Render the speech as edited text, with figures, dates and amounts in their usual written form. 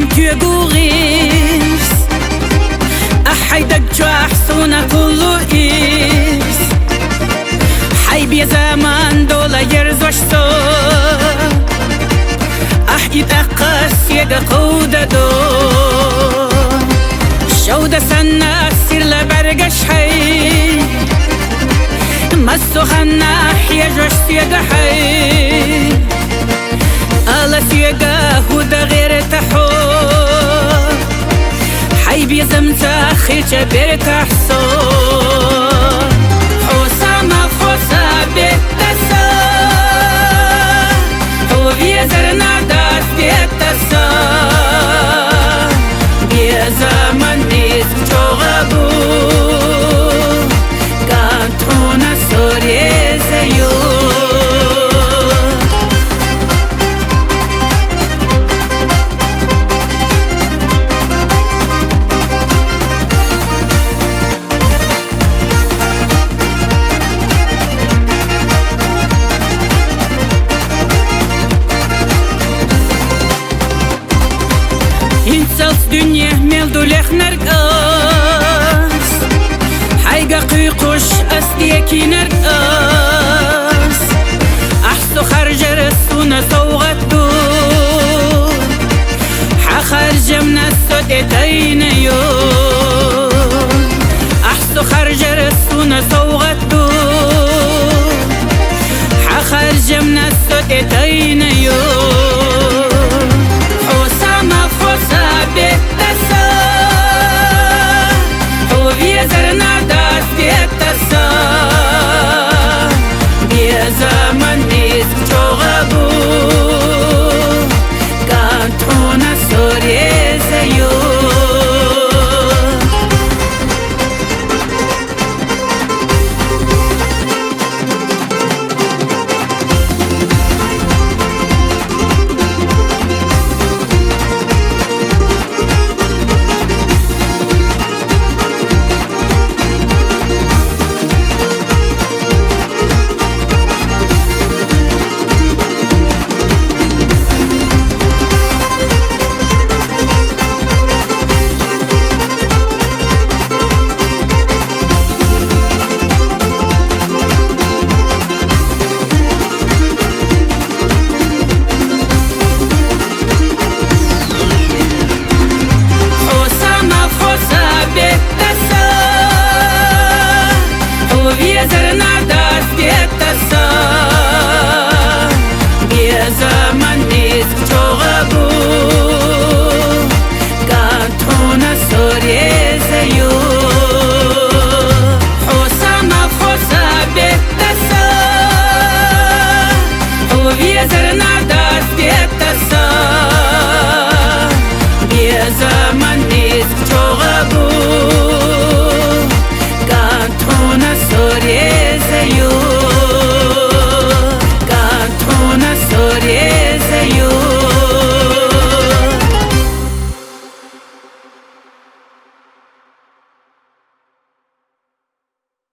تيغوغيس أحيدك جاحسونا كله إيس حيبي زمان دولا يرزوشتو أحيد أقاس يغا قودة دو شودة سنة سير لبرغش حي مسو خنا حيجوش سيغا حي ألا سيغا هودا غير تحو حيبي زمتا خيجة بير تحسو خوصا ما خوصا بيتسا هو بيزرنا داس بيتسا بيزامن نيس جوغبو كانتونا سوري زيو إنسالس دنيا ملدولخ نرقص حيقا قيقوش أسديكي نرقص أحسو خرج رسونا صوغتو حخرج من السود تينيو أحسو خرج رسونا صوغتو حخرج من السود تينيو